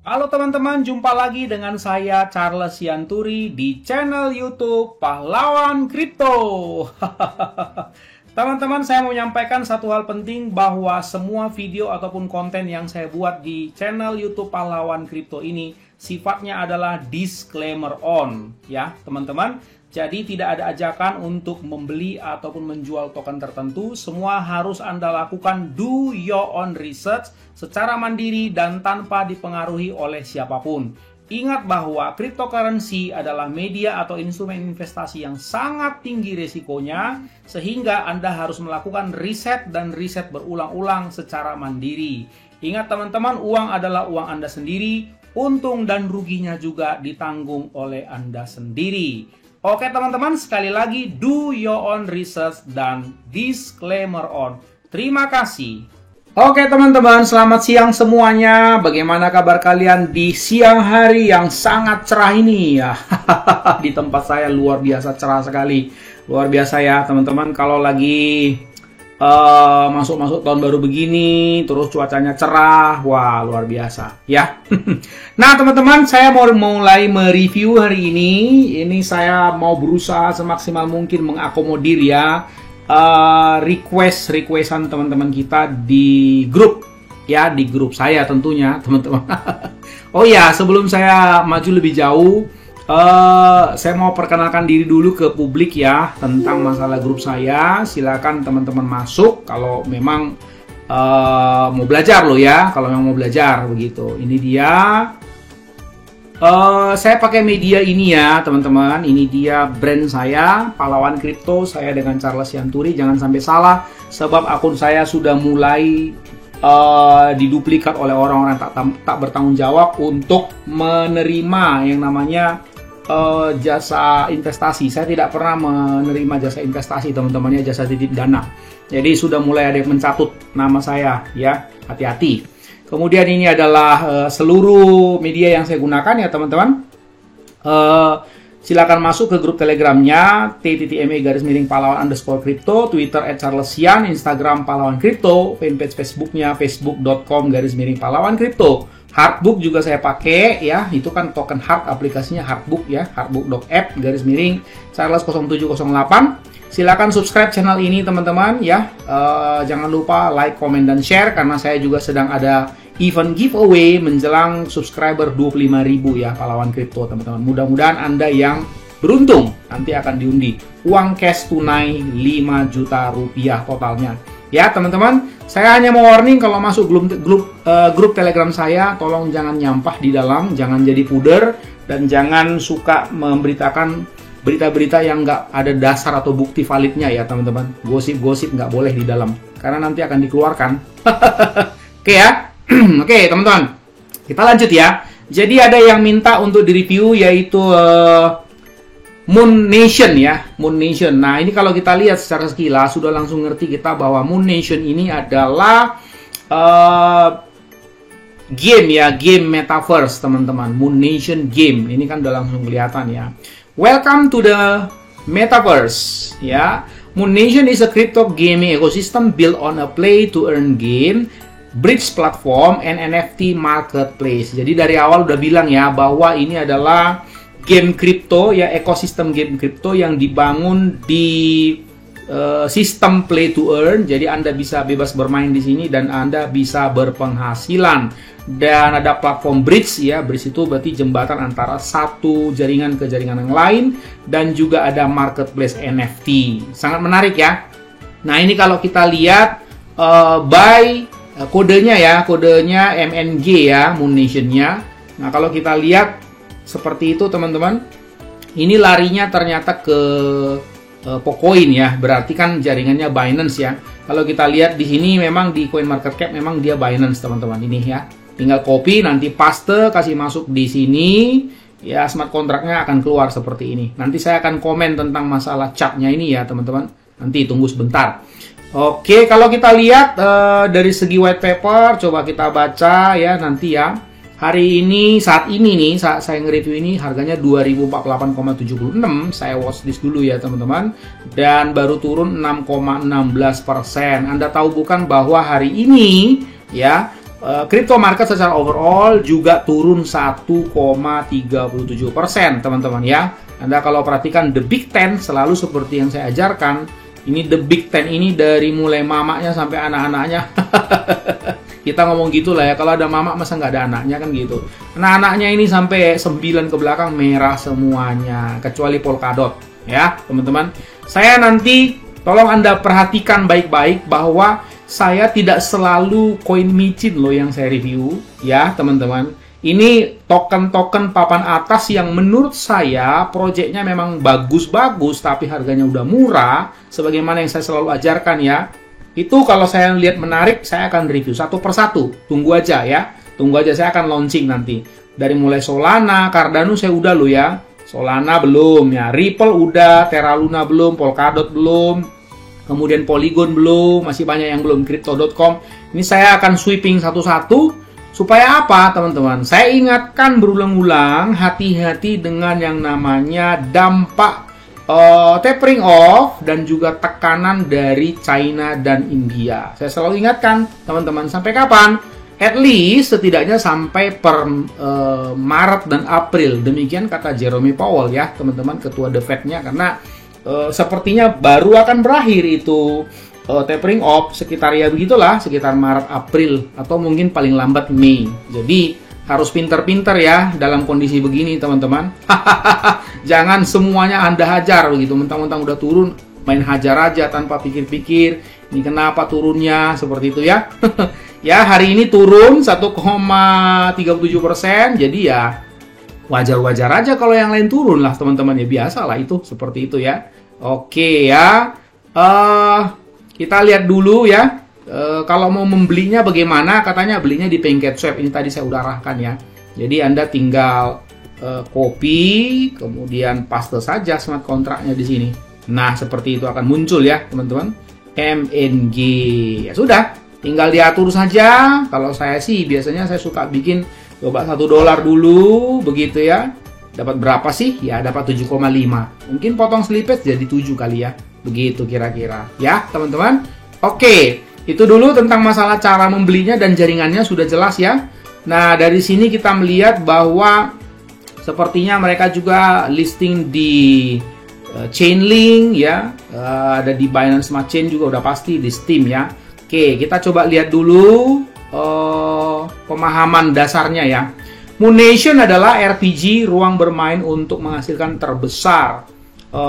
Halo teman-teman, jumpa lagi dengan saya Charles Sianturi di channel YouTube Pahlawan Kripto. Teman-teman, saya mau menyampaikan satu hal penting bahwa semua video ataupun konten yang saya buat di channel YouTube Pahlawan Kripto ini sifatnya adalah disclaimer on, ya teman-teman. Jadi tidak ada ajakan untuk membeli ataupun menjual token tertentu. Semua harus Anda lakukan do your own research secara mandiri dan tanpa dipengaruhi oleh siapapun. Ingat bahwa cryptocurrency adalah media atau instrumen investasi yang sangat tinggi risikonya, sehingga Anda harus melakukan riset dan riset berulang-ulang secara mandiri. Ingat teman-teman, uang adalah uang Anda sendiri, untung dan ruginya juga ditanggung oleh Anda sendiri. Oke teman-teman, sekali lagi do your own research dan disclaimer on. Terima kasih. Oke teman-teman, selamat siang semuanya. Bagaimana kabar kalian di siang hari yang sangat cerah ini ya? Di tempat saya luar biasa cerah sekali. Luar biasa ya teman-teman, kalau lagi masuk tahun baru begini, terus cuacanya cerah, wah luar biasa ya. Nah teman-teman, saya mau mulai mereview hari ini. Ini saya mau berusaha semaksimal mungkin mengakomodir ya requestan teman-teman kita di grup ya, di grup saya tentunya teman-teman. Oh ya, sebelum saya maju lebih jauh, saya mau perkenalkan diri dulu ke publik ya tentang masalah grup saya. Silakan teman-teman masuk kalau memang mau belajar loh ya, kalau memang mau belajar begitu. Ini dia. Saya pakai media ini ya teman-teman. Ini dia brand saya, Pahlawan Kripto. Saya dengan Charles Sianturi. Jangan sampai salah, sebab akun saya sudah mulai diduplikat oleh orang-orang tak bertanggung jawab untuk menerima yang namanya jasa investasi. Saya tidak pernah menerima jasa investasi teman-teman ya, jasa titip dana. Jadi sudah mulai ada yang mencatut nama saya ya, hati-hati. Kemudian ini adalah seluruh media yang saya gunakan ya teman-teman. Silakan masuk ke grup telegramnya ttme_pahlawan_kripto, Twitter @charlesian, Instagram Pahlawan Kripto, fanpage Facebooknya facebook.com/pahlawan kripto. Hardbook juga saya pakai ya, itu kan token hard, aplikasinya Hardbook ya, hardbook.app/charles0708. Silakan subscribe channel ini teman-teman ya. Jangan lupa like, comment, dan share karena saya juga sedang ada event giveaway menjelang subscriber 25.000 ya Pahlawan Kripto teman-teman. Mudah-mudahan Anda yang beruntung nanti akan diundi uang cash tunai 5 juta rupiah totalnya. Ya teman-teman, saya hanya mau warning kalau masuk grup Telegram saya, tolong jangan nyampah di dalam, jangan jadi puder, dan jangan suka memberitakan berita-berita yang nggak ada dasar atau bukti validnya ya teman-teman. Gosip-gosip nggak boleh di dalam, karena nanti akan dikeluarkan. Oke ya. Oke teman-teman, kita lanjut ya. Jadi ada yang minta untuk direview yaitu Moon Nation ya, Moon Nation. Nah ini kalau kita lihat secara sekilas sudah langsung ngerti kita bahwa Moon Nation ini adalah game ya, game metaverse teman-teman. Moon Nation game, ini kan udah langsung kelihatan ya. Welcome to the metaverse ya. Moon Nation is a crypto gaming ecosystem built on a play to earn game, bridge platform, and NFT marketplace. Jadi dari awal udah bilang ya bahwa ini adalah game kripto ya, ekosistem game kripto yang dibangun di sistem play to earn. Jadi Anda bisa bebas bermain di sini dan Anda bisa berpenghasilan. Dan ada platform bridge ya, bridge itu berarti jembatan antara satu jaringan ke jaringan yang lain, dan juga ada marketplace NFT. Sangat menarik ya. Nah ini kalau kita lihat by kodenya ya, kodenya MNG ya, Moon Nation-nya. Nah kalau kita lihat seperti itu teman-teman, ini larinya ternyata ke Pocoin ya, berarti kan jaringannya Binance ya. Kalau kita lihat di sini memang di CoinMarketCap memang dia Binance teman-teman ini ya. Tinggal copy, nanti paste, kasih masuk di sini ya, smart kontraknya akan keluar seperti ini. Nanti saya akan komen tentang masalah chartnya ini ya teman-teman. Nanti tunggu sebentar. Oke, kalau kita lihat dari segi white paper, coba kita baca ya nanti ya. Hari ini, saat ini nih, saat saya nge-review ini harganya 2048,76. Saya watchlist dulu ya teman-teman. Dan baru turun 6,16%. Anda tahu bukan bahwa hari ini ya crypto market secara overall juga turun 1,37%, teman-teman ya. Anda kalau perhatikan the Big Ten selalu seperti yang saya ajarkan, ini the Big Ten ini dari mulai mamanya sampai anak-anaknya. Kita ngomong gitu lah ya, kalau ada mama masa nggak ada anaknya kan gitu. Anak-anaknya ini sampai 9 ke belakang merah semuanya, kecuali Polkadot ya teman-teman. Saya nanti tolong Anda perhatikan baik-baik bahwa saya tidak selalu koin micin loh yang saya review ya teman-teman. Ini token-token papan atas yang menurut saya proyeknya memang bagus-bagus tapi harganya udah murah, sebagaimana yang saya selalu ajarkan ya. Itu kalau saya lihat menarik, saya akan review satu persatu. Tunggu aja ya. Tunggu aja, saya akan launching nanti. Dari mulai Solana, Cardano saya udah loh ya. Solana belum ya. Ripple udah, Terra Luna belum, Polkadot belum. Kemudian Polygon belum, masih banyak yang belum. Crypto.com. Ini saya akan sweeping satu-satu. Supaya apa teman-teman? Saya ingatkan berulang-ulang, hati-hati dengan yang namanya dampak tapering off dan juga tekanan dari China dan India. Saya selalu ingatkan teman-teman, sampai kapan? At least setidaknya sampai per Maret dan April. Demikian kata Jerome Powell ya teman-teman, ketua The Fed-nya, karena sepertinya baru akan berakhir itu tapering off sekitar ya begitulah, sekitar Maret April atau mungkin paling lambat Mei. Jadi harus pinter-pinter ya dalam kondisi begini teman-teman. Jangan semuanya Anda hajar begitu, mentang-mentang udah turun main hajar aja tanpa pikir-pikir ini kenapa turunnya seperti itu ya. Ya hari ini turun 1,37%, jadi ya wajar-wajar aja kalau yang lain turun lah teman-teman ya, biasa lah itu seperti itu ya. Oke ya, kita lihat dulu ya. Kalau mau membelinya bagaimana? Katanya belinya di PancakeSwap. Ini tadi saya udah arahkan ya. Jadi Anda tinggal copy, kemudian paste saja smart kontraknya di sini. Nah, seperti itu akan muncul ya, teman-teman. MNG. Ya sudah, tinggal diatur saja. Kalau saya sih biasanya saya suka bikin coba $1 dulu begitu ya. Dapat berapa sih? Ya, dapat 7,5. Mungkin potong slippage jadi 7 kali ya. Begitu kira-kira. Ya, teman-teman. Oke. Itu dulu tentang masalah cara membelinya dan jaringannya sudah jelas ya. Nah, dari sini kita melihat bahwa sepertinya mereka juga listing di Chainlink ya. Ada di Binance Smart Chain juga udah pasti, di Steam ya. Oke, kita coba lihat dulu pemahaman dasarnya ya. Moonation adalah RPG ruang bermain untuk menghasilkan terbesar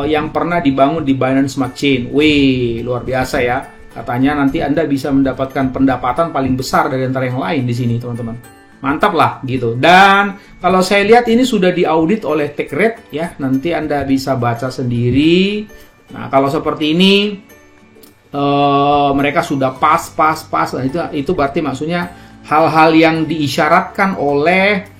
yang pernah dibangun di Binance Smart Chain. Wih, luar biasa ya. Katanya nanti Anda bisa mendapatkan pendapatan paling besar dari antara yang lain di sini, teman-teman. Mantap lah, gitu. Dan kalau saya lihat ini sudah diaudit oleh TechRate, ya. Nanti Anda bisa baca sendiri. Nah, kalau seperti ini, mereka sudah pas. Nah, itu berarti maksudnya hal-hal yang diisyaratkan oleh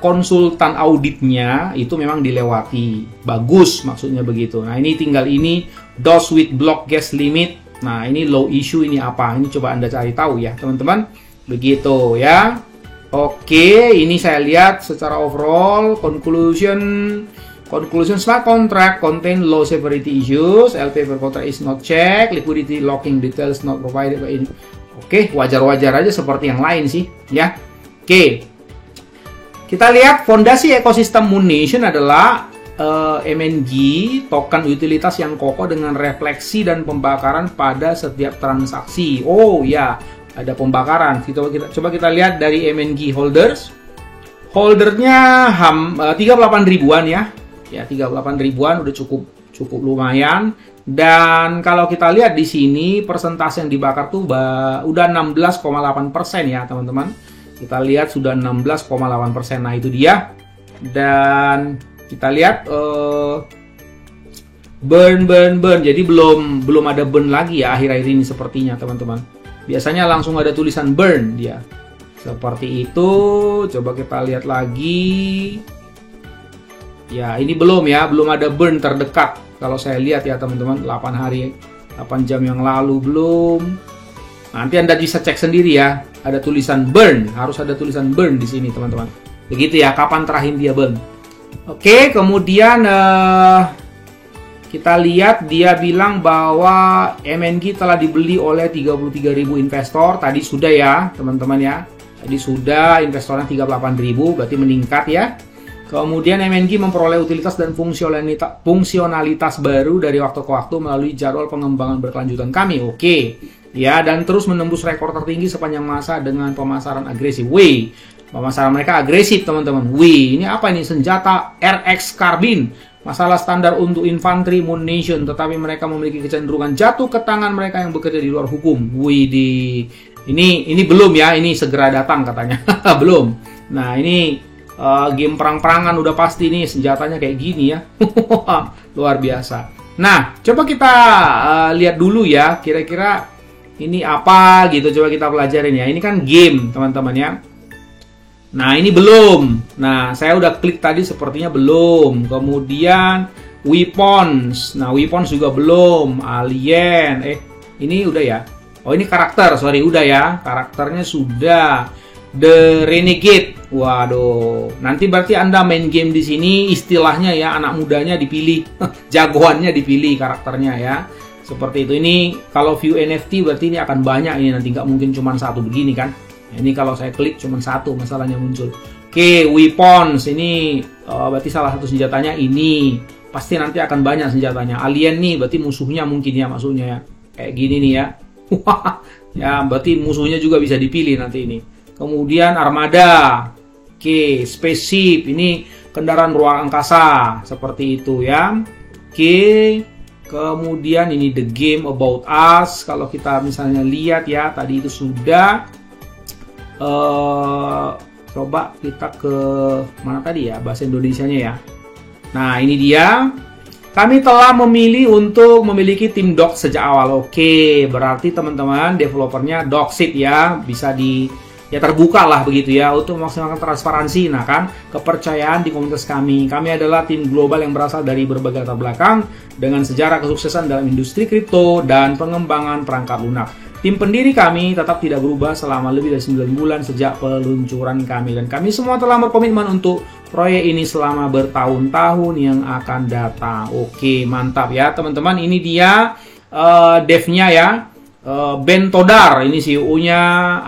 konsultan auditnya itu memang dilewati. Bagus, maksudnya begitu. Nah, ini tinggal ini, DOS with block gas limit. Nah, ini low issue ini apa? Ini coba Anda cari tahu ya, teman-teman. Begitu ya. Oke, ini saya lihat secara overall conclusion smart contract contain low severity issues, LP per contract is not checked, liquidity locking details not provided by ini. Oke, wajar-wajar aja seperti yang lain sih, ya. Oke. Kita lihat fondasi ekosistem Moonation adalah MNG, token utilitas yang kokoh dengan refleksi dan pembakaran pada setiap transaksi. Oh ya, ada pembakaran. Coba kita lihat dari MNG holders. Holdernya 38 ribuan ya. Ya, 38 ribuan udah cukup lumayan. Dan kalau kita lihat di sini persentase yang dibakar tuh udah 16,8% ya, teman-teman. Kita lihat sudah 16,8%. Nah, itu dia. Dan kita lihat burn. Jadi belum ada burn lagi ya akhir-akhir ini sepertinya, teman-teman. Biasanya langsung ada tulisan burn dia. Seperti itu. Coba kita lihat lagi. Ya, ini belum ada burn terdekat. Kalau saya lihat ya, teman-teman, 8 jam yang lalu belum. Nanti Anda bisa cek sendiri ya. Ada tulisan burn, harus ada tulisan burn di sini, teman-teman. Begitu ya, kapan terakhir dia burn. Oke, kemudian Kita lihat dia bilang bahwa MNG telah dibeli oleh 33.000 investor. Tadi sudah ya teman-teman ya. Tadi sudah investornya 38.000, berarti meningkat ya. Kemudian MNG memperoleh utilitas dan fungsionalitas baru dari waktu ke waktu melalui jadwal pengembangan berkelanjutan kami. Oke. Ya, dan terus menembus rekor tertinggi sepanjang masa dengan pemasaran agresif. Wih, pemasaran mereka agresif teman-teman. Wih, ini apa ini? Senjata RX Carbine. Masalah standar untuk infanteri munition, tetapi mereka memiliki kecenderungan jatuh ke tangan mereka yang bekerja di luar hukum. Wih, ini belum ya, ini segera datang katanya. Belum. Nah, ini game perang-perangan udah pasti nih senjatanya kayak gini ya. Luar biasa. Nah, coba kita lihat dulu ya, kira-kira ini apa gitu. Coba kita pelajarin ya. Ini kan game, teman-teman ya. Nah, ini belum. Nah, saya udah klik tadi sepertinya belum. Kemudian weapons. Nah, weapons juga belum. Alien. Ini udah ya. Oh, ini karakter. Sorry, udah ya. Karakternya sudah. The Renegade. Waduh. Nanti berarti Anda main game di sini istilahnya ya, anak mudanya dipilih. Jagoannya dipilih karakternya ya. Seperti itu. Ini kalau view NFT berarti ini akan banyak ini, nanti nggak mungkin cuma satu begini kan. Ini kalau saya klik cuma satu masalahnya muncul. Oke, weapons ini berarti salah satu senjatanya ini. Pasti nanti akan banyak senjatanya. Alien nih berarti musuhnya mungkin ya, maksudnya ya. Kayak gini nih ya. Ya, berarti musuhnya juga bisa dipilih nanti ini. Kemudian armada. Oke, spaceship ini kendaraan ruang angkasa seperti itu ya. Oke. Kemudian ini the game about us. Kalau kita misalnya lihat ya, tadi itu sudah. Coba kita ke mana tadi ya, bahasa Indonesianya ya. Nah, ini dia. Kami telah memilih untuk memiliki tim doc sejak awal. Oke, berarti teman-teman developernya Doxit ya, bisa ya terbuka lah begitu ya untuk memaksimalkan transparansi. Nah kan, kepercayaan di komunitas kami. Kami adalah tim global yang berasal dari berbagai latar belakang dengan sejarah kesuksesan dalam industri kripto dan pengembangan perangkat lunak. Tim pendiri kami tetap tidak berubah selama lebih dari 9 bulan sejak peluncuran kami. Dan kami semua telah berkomitmen untuk proyek ini selama bertahun-tahun yang akan datang. Oke, mantap ya teman-teman. Ini dia devnya ya. Ben Todar, ini CEO-nya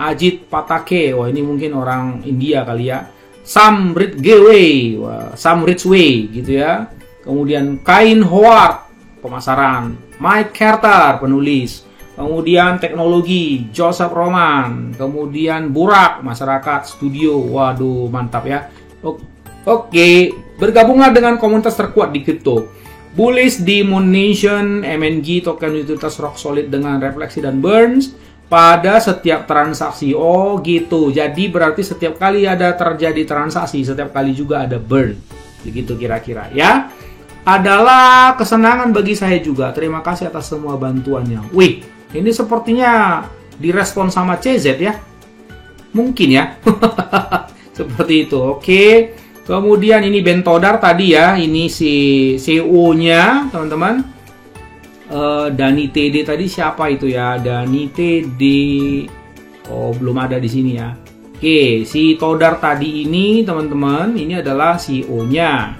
Ajit Patake. Wah, ini mungkin orang India kali ya. Sam Ridgway, Sam Ridgway gitu ya. Kemudian Kain Howard, pemasaran. Mike Carter, penulis. Kemudian teknologi, Joseph Roman. Kemudian Burak, masyarakat, studio. Waduh, mantap ya. Oke, bergabunglah dengan komunitas terkuat di kripto. Bullish di Moonation, MNG, token utilitas rock solid dengan refleksi dan burns pada setiap transaksi. Oh gitu, jadi berarti setiap kali ada terjadi transaksi, setiap kali juga ada burn. Begitu kira-kira ya. Adalah kesenangan bagi saya juga. Terima kasih atas semua bantuannya. Wih, ini sepertinya direspon sama CZ ya. Mungkin ya. Seperti itu. Oke. Kemudian ini Ben Todar tadi ya. Ini si CEO-nya, teman-teman. Dani TD tadi siapa itu ya? Dani TD. Oh, belum ada di sini ya. Oke, si Todar tadi ini, teman-teman, ini adalah CEO-nya.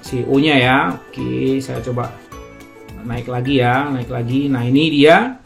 CEO-nya ya. Oke, saya coba naik lagi ya, naik lagi. Nah, ini dia.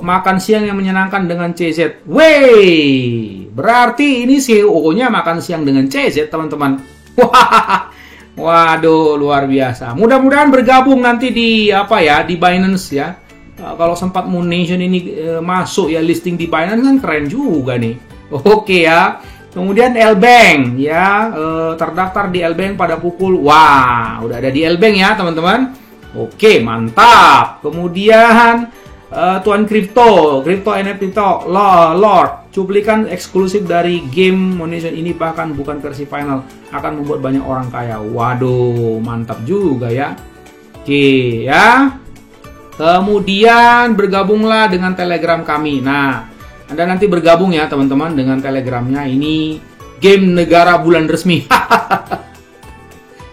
Makan siang yang menyenangkan dengan CZ. Wey, berarti ini CEO-nya makan siang dengan CZ, teman-teman. Wah, waduh, luar biasa. Mudah-mudahan bergabung nanti di apa ya, di Binance ya. Kalau sempat Moonation ini masuk ya listing di Binance kan keren juga nih. Oke ya. Kemudian L-Bank ya, terdaftar di L-Bank pada pukul. Wah, udah ada di L-Bank ya, teman-teman. Oke, mantap. Kemudian Tuan Crypto NFT Lord, cuplikan eksklusif dari game Moonation ini bahkan bukan versi final, akan membuat banyak orang kaya. Waduh, mantap juga ya. Oke ya. Kemudian bergabunglah dengan Telegram kami. Nah, Anda nanti bergabung ya teman-teman dengan Telegramnya. Ini game negara bulan resmi.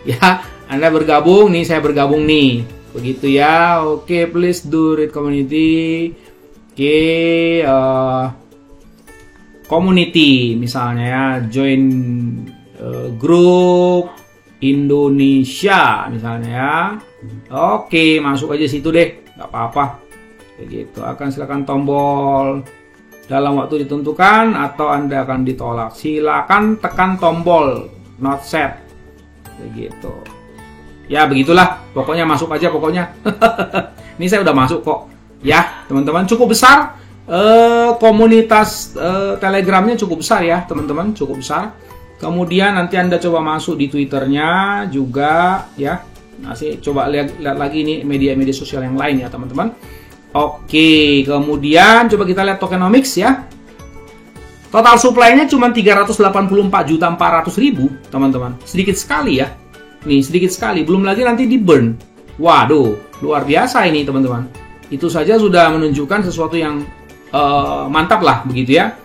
Ya, Anda bergabung nih, saya bergabung nih. Begitu ya. Oke, please do read community. Oke, community misalnya ya, join grup. Indonesia misalnya ya. Oke, masuk aja situ deh, nggak apa-apa. Kayak gitu. Akan silakan tombol dalam waktu ditentukan atau Anda akan ditolak. Silakan tekan tombol not set. Kayak gitu. Ya begitulah, pokoknya masuk aja pokoknya. Ini saya udah masuk kok. Ya, teman-teman, cukup besar. Komunitas Telegramnya cukup besar ya, teman-teman, cukup besar. Kemudian nanti Anda coba masuk di Twitternya juga ya. Masih coba lihat lagi ini media-media sosial yang lain ya, teman-teman. Oke, kemudian coba kita lihat tokenomics ya. Total supply-nya cuma 384.400.000, teman-teman. Sedikit sekali ya. Nih, sedikit sekali. Belum lagi nanti di burn. Waduh, luar biasa ini, teman-teman. Itu saja sudah menunjukkan sesuatu yang mantap lah, begitu ya.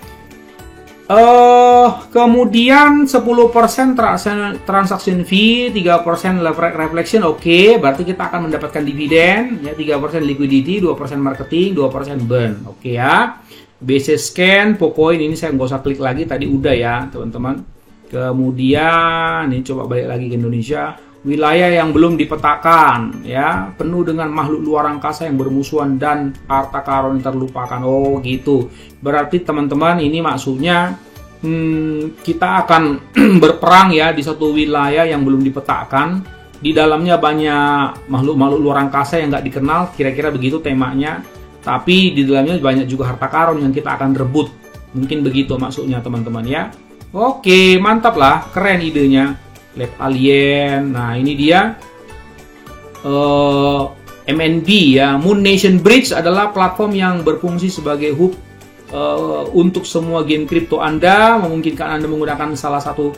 Kemudian 10% transaction fee, 3% reflection, oke. Berarti kita akan mendapatkan dividen, ya, 3% liquidity, 2% marketing, 2% burn, oke ya. BC scan, Pocoin ini saya nggak usah klik lagi, tadi udah ya, teman-teman. Kemudian ini coba balik lagi ke Indonesia. Wilayah yang belum dipetakan ya, penuh dengan makhluk luar angkasa yang bermusuhan dan harta karun yang terlupakan. Oh gitu. Berarti teman-teman ini maksudnya kita akan berperang ya di satu wilayah yang belum dipetakan. Di dalamnya banyak makhluk-makhluk luar angkasa yang nggak dikenal. Kira-kira begitu temanya. Tapi di dalamnya banyak juga harta karun yang kita akan rebut. Mungkin begitu maksudnya teman-teman ya. Oke, mantap lah, keren idenya. Lab Alien. Nah, ini dia MNB ya. Moon Nation Bridge adalah platform yang berfungsi sebagai hub untuk semua game kripto Anda, memungkinkan Anda menggunakan salah satu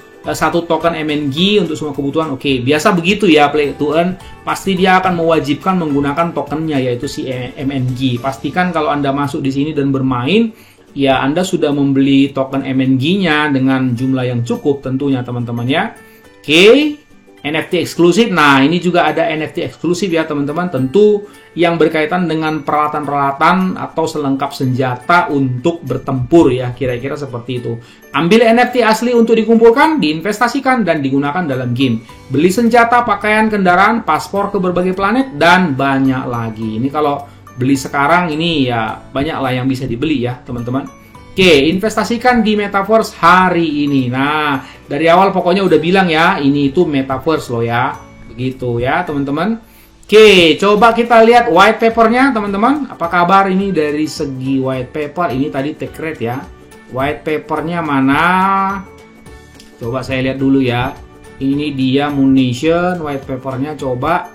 token MNG untuk semua kebutuhan. Oke, biasa begitu ya, Play to Earn. Pasti dia akan mewajibkan menggunakan tokennya, yaitu si MNG. Pastikan kalau Anda masuk di sini dan bermain, ya Anda sudah membeli token MNG-nya dengan jumlah yang cukup tentunya, teman-teman ya. Oke, NFT eksklusif. Nah, ini juga ada NFT eksklusif ya, teman-teman. Tentu yang berkaitan dengan peralatan-peralatan atau selengkap senjata untuk bertempur ya, kira-kira seperti itu. Ambil NFT asli untuk dikumpulkan, diinvestasikan, dan digunakan dalam game. Beli senjata, pakaian, kendaraan, paspor ke berbagai planet, dan banyak lagi. Ini kalau beli sekarang ini ya banyak lah yang bisa dibeli ya, teman-teman. Oke, investasikan di Metaverse hari ini. Nah, dari awal pokoknya udah bilang ya, ini itu Metaverse loh ya. Begitu ya, teman-teman. Oke, coba kita lihat white papernya, teman-teman. Apa kabar ini dari segi white paper? Ini tadi take rate ya. White papernya mana? Coba saya lihat dulu ya. Ini dia Moon Nation, white papernya coba.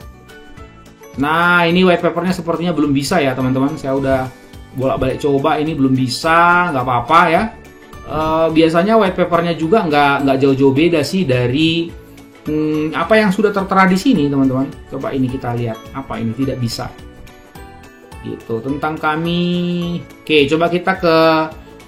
Nah, ini white papernya sepertinya belum bisa ya, teman-teman. Saya udah bolak-balik coba, ini belum bisa, nggak apa-apa ya. Biasanya white papernya juga nggak jauh-jauh beda sih dari apa yang sudah tertera di sini, teman-teman. Coba ini kita lihat, apa ini tidak bisa. Gitu, tentang kami. Oke, coba kita ke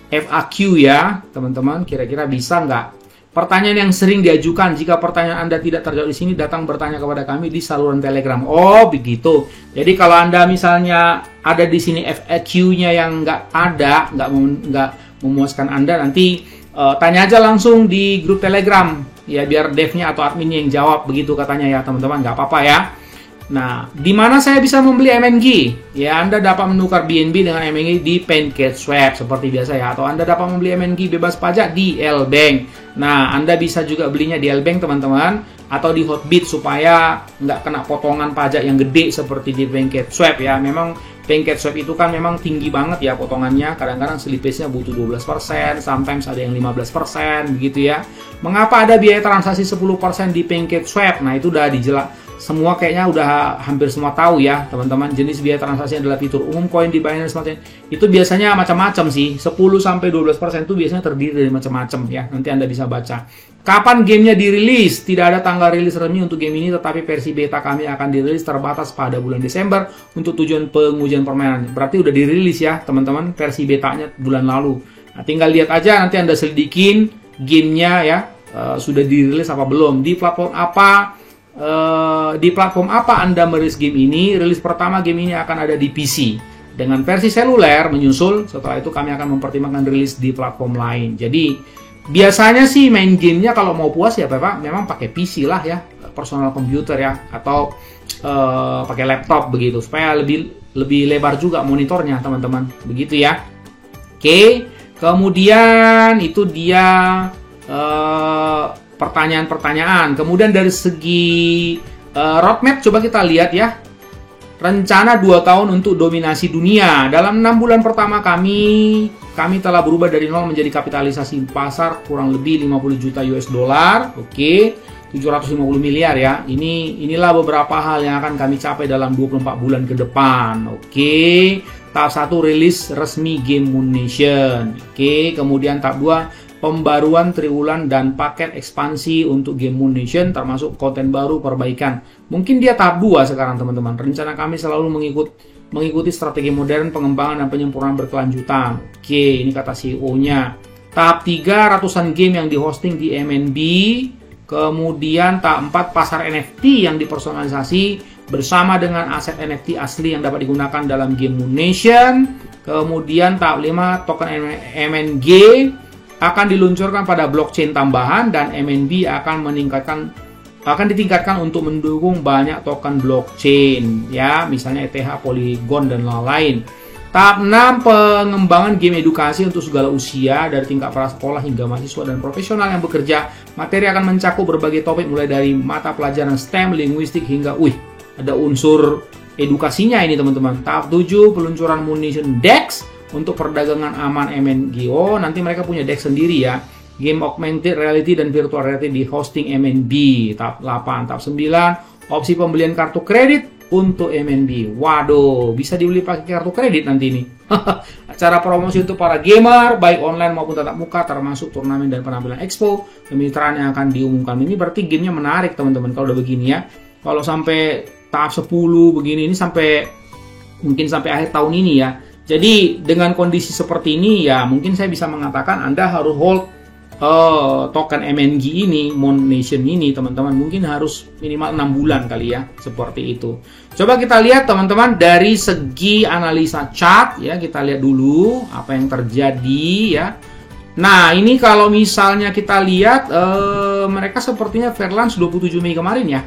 FAQ ya, teman-teman. Kira-kira bisa nggak? Pertanyaan yang sering diajukan, jika pertanyaan Anda tidak terjawab di sini, datang bertanya kepada kami di saluran Telegram. Oh, begitu. Jadi kalau Anda misalnya ada di sini FAQ-nya yang nggak ada, nggak memuaskan Anda, nanti tanya aja langsung di grup Telegram. Ya, biar devnya atau adminnya yang jawab, begitu katanya ya, teman-teman. Nggak apa-apa ya. Nah, di mana saya bisa membeli MNG? Ya, Anda dapat menukar BNB dengan MNG di PancakeSwap seperti biasa ya. Atau Anda dapat membeli MNG bebas pajak di L-Bank. Nah, Anda bisa juga belinya di L-Bank, teman-teman. Atau di Hotbit supaya nggak kena potongan pajak yang gede seperti di PancakeSwap ya. Memang PancakeSwap itu kan memang tinggi banget ya potongannya. Kadang-kadang slippage-nya butuh 12%, sometimes ada yang 15%, begitu ya. Mengapa ada biaya transaksi 10% di PancakeSwap? Nah, itu udah dijelaskan. Semua kayaknya udah hampir semua tahu ya, teman-teman. Jenis biaya transaksi adalah fitur umum koin di Binance Smart Chain. Itu biasanya macam-macam sih. 10-12% itu biasanya terdiri dari macam-macam ya. Nanti Anda bisa baca. Kapan gamenya dirilis? Tidak ada tanggal rilis resmi untuk game ini, tetapi versi beta kami akan dirilis terbatas pada bulan Desember untuk tujuan pengujian permainan. Berarti udah dirilis ya, teman-teman. Versi betanya bulan lalu. Nah, tinggal lihat aja, nanti Anda selidikin gamenya ya. Sudah dirilis apa belum? Di platform apa? Di platform apa Anda merilis game ini? Rilis pertama game ini akan ada di PC dengan versi seluler menyusul. Setelah itu kami akan mempertimbangkan rilis di platform lain. Jadi biasanya sih main gamenya kalau mau puas ya Bapak memang pakai PC lah ya. personal computer ya, atau pakai laptop begitu, supaya lebih lebar juga monitornya teman-teman, begitu ya. Oke, kemudian itu dia pertanyaan-pertanyaan. Kemudian dari segi roadmap coba kita lihat ya. Rencana 2 tahun untuk dominasi dunia. Dalam 6 bulan pertama kami telah berubah dari nol menjadi kapitalisasi pasar kurang lebih 50 juta US dollar. Oke, 750 miliar ya. Inilah beberapa hal yang akan kami capai dalam 24 bulan ke depan. Oke, tahap 1 rilis resmi game Moon Nation. Oke, kemudian tahap 2 pembaruan triwulan dan paket ekspansi untuk game Moon Nation, termasuk konten baru, perbaikan. Mungkin dia tahap 2 sekarang teman-teman. Rencana kami selalu mengikuti strategi modern, pengembangan dan penyempurnaan berkelanjutan. Oke, ini kata CEO-nya. Tahap 3 ratusan game yang dihosting di MNB. Kemudian tahap 4 pasar NFT yang dipersonalisasi bersama dengan aset NFT asli yang dapat digunakan dalam game Moon Nation. Kemudian tahap 5 token MNG akan diluncurkan pada blockchain tambahan, dan MNB akan ditingkatkan untuk mendukung banyak token blockchain ya, misalnya ETH, Polygon dan lain-lain. Tahap 6 pengembangan game edukasi untuk segala usia dari tingkat prasekolah hingga mahasiswa dan profesional yang bekerja. Materi akan mencakup berbagai topik mulai dari mata pelajaran STEM, linguistik hingga ada unsur edukasinya ini teman-teman. Tahap 7 peluncuran Moon Nation DEX untuk perdagangan aman MNGO. Nanti mereka punya DEX sendiri ya. Game augmented reality dan virtual reality di hosting MNB. Tahap 8, tahap 9 opsi pembelian kartu kredit untuk MNB. Waduh, bisa dibeli pakai kartu kredit nanti ini. Acara promosi untuk para gamer baik online maupun tatap muka, termasuk turnamen dan penampilan expo. Kemitraan yang akan diumumkan. Ini berarti gamenya menarik teman-teman kalau udah begini ya. Kalau sampai tahap 10 begini, ini mungkin sampai akhir tahun ini ya. Jadi dengan kondisi seperti ini ya, mungkin saya bisa mengatakan Anda harus hold token MNG ini, Moon Nation ini teman-teman, mungkin harus minimal 6 bulan kali ya, seperti itu. Coba kita lihat teman-teman dari segi analisa chart ya, kita lihat dulu apa yang terjadi ya. Nah ini kalau misalnya kita lihat mereka sepertinya fair launch 27 Mei kemarin ya,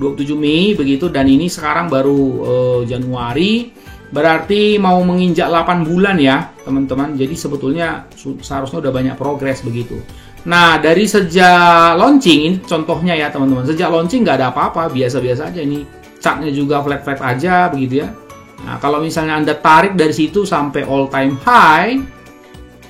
27 Mei begitu, dan ini sekarang baru Januari. Berarti mau menginjak 8 bulan ya teman-teman. Jadi sebetulnya seharusnya udah banyak progres begitu. Nah dari sejak launching, ini contohnya ya teman-teman. Sejak launching nggak ada apa-apa, biasa-biasa aja. Ini chartnya juga flat-flat aja begitu ya. Nah kalau misalnya Anda tarik dari situ sampai all time high,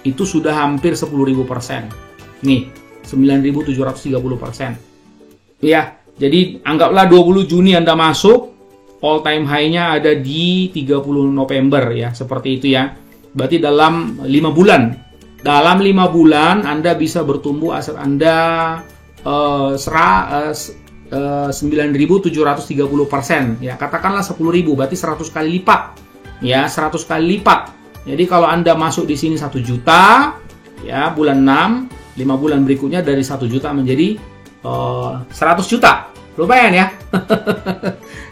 itu sudah hampir 10.000%. Nih 9.730%. Ya, jadi anggaplah 20 Juni Anda masuk, all time high-nya ada di 30 November ya, seperti itu ya. Berarti dalam 5 bulan. Dalam 5 bulan Anda bisa bertumbuh aset Anda 9.730% ya. Katakanlah 10.000, berarti 100 kali lipat. Ya, 100 kali lipat. Jadi kalau Anda masuk di sini 1 juta ya, bulan 6, 5 bulan berikutnya dari 1 juta menjadi 100 juta. Lumayan ya.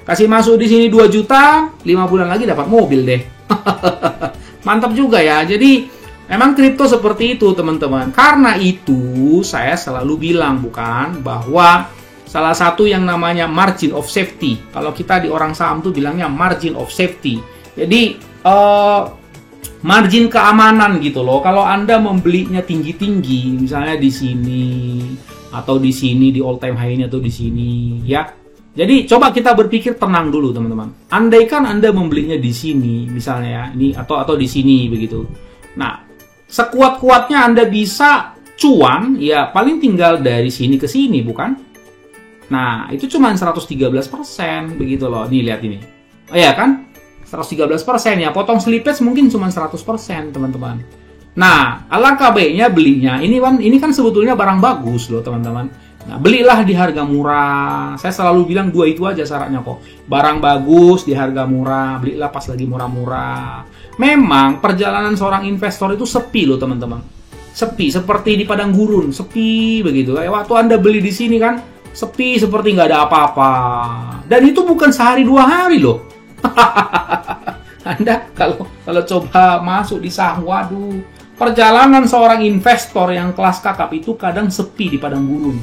Kasih masuk di sini 2 juta, 5 bulan lagi dapat mobil deh. Mantap juga ya. Jadi memang kripto seperti itu teman-teman. Karena itu saya selalu bilang bahwa salah satu yang namanya margin of safety. Kalau kita di orang saham tuh bilangnya margin of safety. Jadi margin keamanan gitu loh. Kalau Anda membelinya tinggi-tinggi, misalnya di sini atau di sini, di all time high-nya atau di sini ya. Jadi coba kita berpikir tenang dulu teman-teman. Andaikan Anda membelinya di sini misalnya ya, ini atau di sini begitu. Nah, sekuat-kuatnya Anda bisa cuan ya paling tinggal dari sini ke sini, bukan? Nah, itu cuma 113% begitu loh. Nih lihat ini. Oh ya kan? 113% ya. Potong slippage mungkin cuma 100% teman-teman. Nah, alangkah baiknya belinya. Ini kan sebetulnya barang bagus loh teman-teman. Nah, belilah di harga murah. Saya selalu bilang 2 itu aja syaratnya kok. Barang bagus di harga murah, belilah pas lagi murah-murah. Memang perjalanan seorang investor itu sepi loh teman-teman. Sepi, seperti di padang gurun, sepi begitu. Kayak waktu Anda beli di sini kan, sepi seperti nggak ada apa-apa. Dan itu bukan sehari 2 hari loh. Anda kalau coba masuk di saham, waduh. Perjalanan seorang investor yang kelas kakap itu kadang sepi di padang gurun.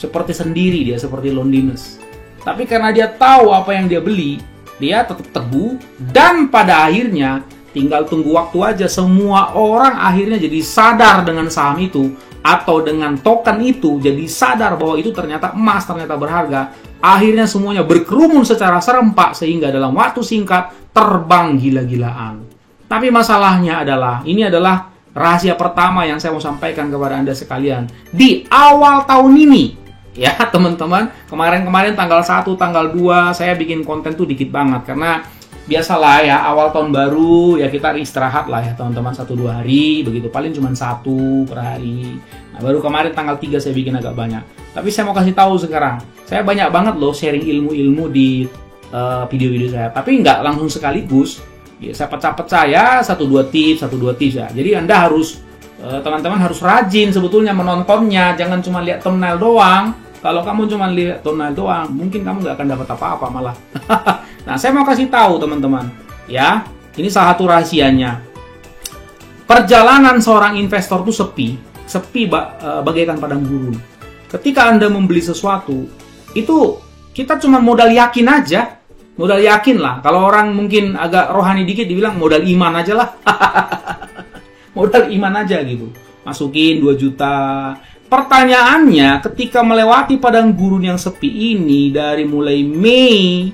seperti sendiri dia, seperti loneliness. Tapi karena dia tahu apa yang dia beli, dia tetap teguh, dan pada akhirnya tinggal tunggu waktu aja, semua orang akhirnya jadi sadar dengan saham itu atau dengan token itu, jadi sadar bahwa itu ternyata emas, ternyata berharga. Akhirnya semuanya berkerumun secara serempak sehingga dalam waktu singkat terbang gila-gilaan. Tapi masalahnya adalah, ini adalah rahasia pertama yang saya mau sampaikan kepada Anda sekalian. Di awal tahun ini, ya teman-teman, kemarin-kemarin tanggal 1, tanggal 2 saya bikin konten tuh dikit banget, karena biasalah ya awal tahun baru ya kita istirahat lah ya teman-teman, 1-2 hari begitu, paling cuma 1 per hari. Nah, baru kemarin tanggal 3 saya bikin agak banyak. Tapi saya mau kasih tahu sekarang, saya banyak banget loh sharing ilmu-ilmu di video-video saya, tapi nggak langsung sekaligus ya, saya pecah-pecah ya, 1-2 tips ya. Jadi Anda harus teman-teman harus rajin sebetulnya menontonnya, jangan cuma lihat thumbnail doang. Kalau kamu cuma lihat thumbnail doang, mungkin kamu nggak akan dapat apa-apa malah. Nah, saya mau kasih tahu teman-teman, ya, ini salah satu rahasianya. Perjalanan seorang investor itu sepi bagaikan padang gurun. Ketika Anda membeli sesuatu, itu kita cuma modal yakin aja, modal yakin lah. Kalau orang mungkin agak rohani dikit, dibilang modal iman aja lah. Modal iman aja gitu. Masukin 2 juta. Pertanyaannya, ketika melewati padang gurun yang sepi ini, dari mulai Mei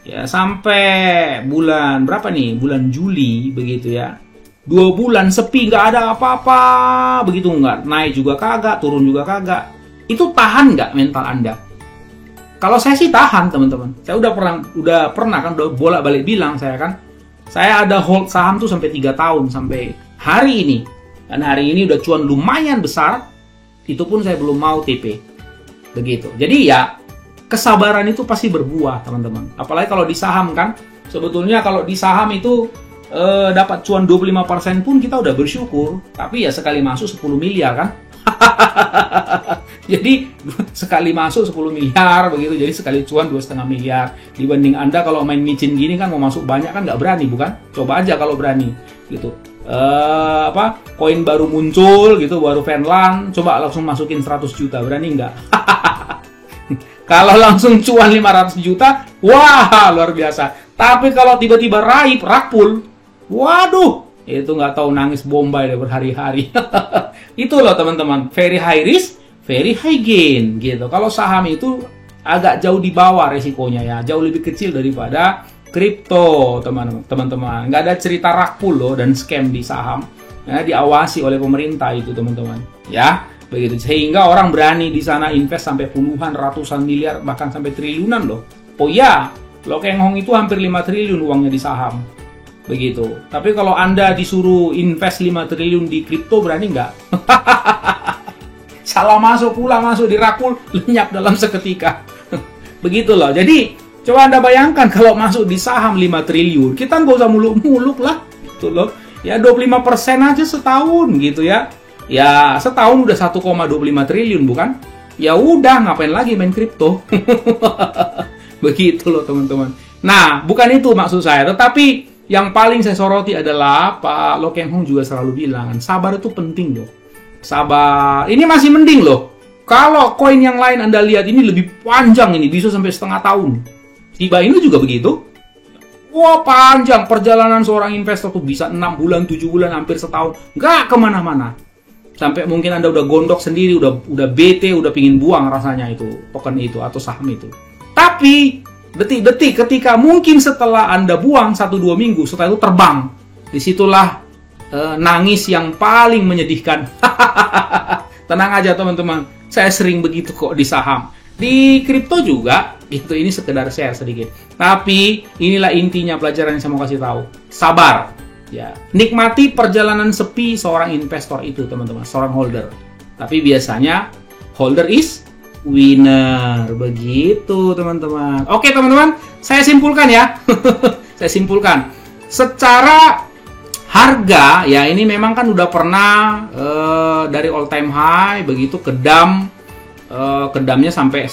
ya sampai bulan berapa nih? Bulan Juli begitu ya. 2 bulan sepi, nggak ada apa-apa, begitu, nggak naik juga kagak, turun juga kagak. Itu tahan nggak mental Anda? Kalau saya sih tahan, teman-teman. Saya udah pernah kan, udah bolak-balik bilang saya kan. Saya ada hold saham tuh sampai 3 tahun sampai hari ini. Dan hari ini udah cuan lumayan besar. Itu pun saya belum mau TP. Begitu. Jadi ya, kesabaran itu pasti berbuah, teman-teman. Apalagi kalau di saham kan. Sebetulnya kalau di saham itu dapat cuan 25% pun kita udah bersyukur. Tapi ya sekali masuk 10 miliar kan. Jadi sekali masuk 10 miliar begitu. Jadi sekali cuan 2,5 miliar. Dibanding Anda kalau main micin gini kan, mau masuk banyak kan nggak berani, bukan? Coba aja kalau berani gitu. Koin baru muncul gitu, baru Venland, coba langsung masukin 100 juta, berani nggak? Kalau langsung cuan 500 juta, wah luar biasa. Tapi kalau tiba-tiba raib, rakpul, waduh, itu nggak tahu nangis Bombay deh berhari-hari. Itu loh teman-teman, very high risk, very high gain gitu. Kalau saham itu agak jauh di bawah resikonya ya, jauh lebih kecil daripada kripto, teman-teman. Nggak ada cerita rakpul loh dan scam di saham. Ya, diawasi oleh pemerintah itu, teman-teman. Ya, begitu. Sehingga orang berani di sana invest sampai puluhan, ratusan miliar, bahkan sampai triliunan loh. Oh ya, Lo Keng Hong itu hampir 5 triliun uangnya di saham. Begitu. Tapi kalau Anda disuruh invest 5 triliun di kripto, berani nggak? Salah masuk, pula masuk di rakpul, lenyap dalam seketika. Begitu loh. Jadi, coba Anda bayangkan kalau masuk di saham 5 triliun, kita nggak usah muluk-muluk lah, gitu loh. Ya 25% aja setahun gitu ya. Ya setahun udah 1,25 triliun bukan? Ya udah, ngapain lagi main kripto? Begitu loh teman-teman. Nah, bukan itu maksud saya, tetapi yang paling saya soroti adalah Pak Lo Keng Hong juga selalu bilang, sabar itu penting loh. Sabar. Ini masih mending loh. Kalau koin yang lain Anda lihat ini lebih panjang, ini bisa sampai setengah tahun. Shiba Inu juga begitu. Wah, panjang perjalanan seorang investor tuh, bisa 6 bulan, 7 bulan, hampir setahun. Nggak kemana-mana. Sampai mungkin Anda udah gondok sendiri, udah bete, udah pingin buang rasanya itu, token itu, atau saham itu. Tapi, detik-detik ketika mungkin setelah Anda buang 1-2 minggu, setelah itu terbang. Disitulah nangis yang paling menyedihkan. Tenang aja teman-teman, saya sering begitu kok di saham. Di kripto juga, itu ini sekedar share sedikit. Tapi inilah intinya pelajaran yang saya mau kasih tahu. Sabar, ya. Nikmati perjalanan sepi seorang investor itu, teman-teman, seorang holder. Tapi biasanya holder is winner, begitu, teman-teman. Oke, teman-teman, saya simpulkan ya. Saya simpulkan. Secara harga, ya ini memang kan udah pernah dari all time high begitu kedamnya sampai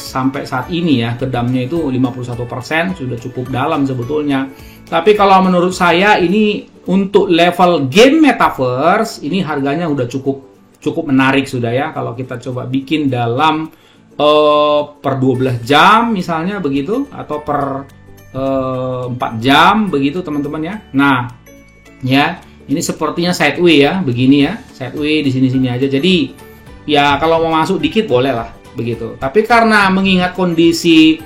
saat ini ya, kedamnya itu 51%, sudah cukup dalam sebetulnya. Tapi kalau menurut saya ini untuk level game metaverse ini harganya udah cukup menarik sudah ya. Kalau kita coba bikin dalam per 12 jam misalnya begitu, atau per 4 jam begitu teman-teman ya. Nah, ya, ini sepertinya sideway ya, begini ya, sideway di sini-sini aja. Jadi ya kalau mau masuk dikit boleh lah begitu. Tapi karena mengingat kondisi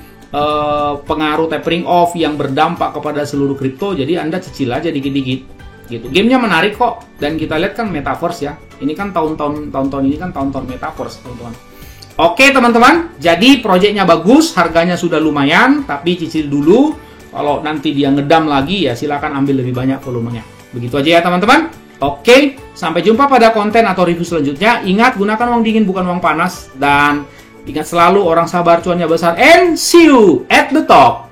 pengaruh tapering off yang berdampak kepada seluruh kripto, jadi Anda cicil aja dikit-dikit gitu. Gamenya menarik kok, dan kita lihat kan metaverse ya. Ini kan tahun-tahun ini kan tahun-tahun metaverse, teman-teman. Oke, teman-teman. Jadi proyeknya bagus, harganya sudah lumayan, tapi cicil dulu. Kalau nanti dia ngedam lagi ya silakan ambil lebih banyak volumenya. Begitu aja ya, teman-teman. Oke, sampai jumpa pada konten atau review selanjutnya. Ingat, gunakan uang dingin bukan uang panas, dan ingat selalu orang sabar cuannya besar, and see you at the top.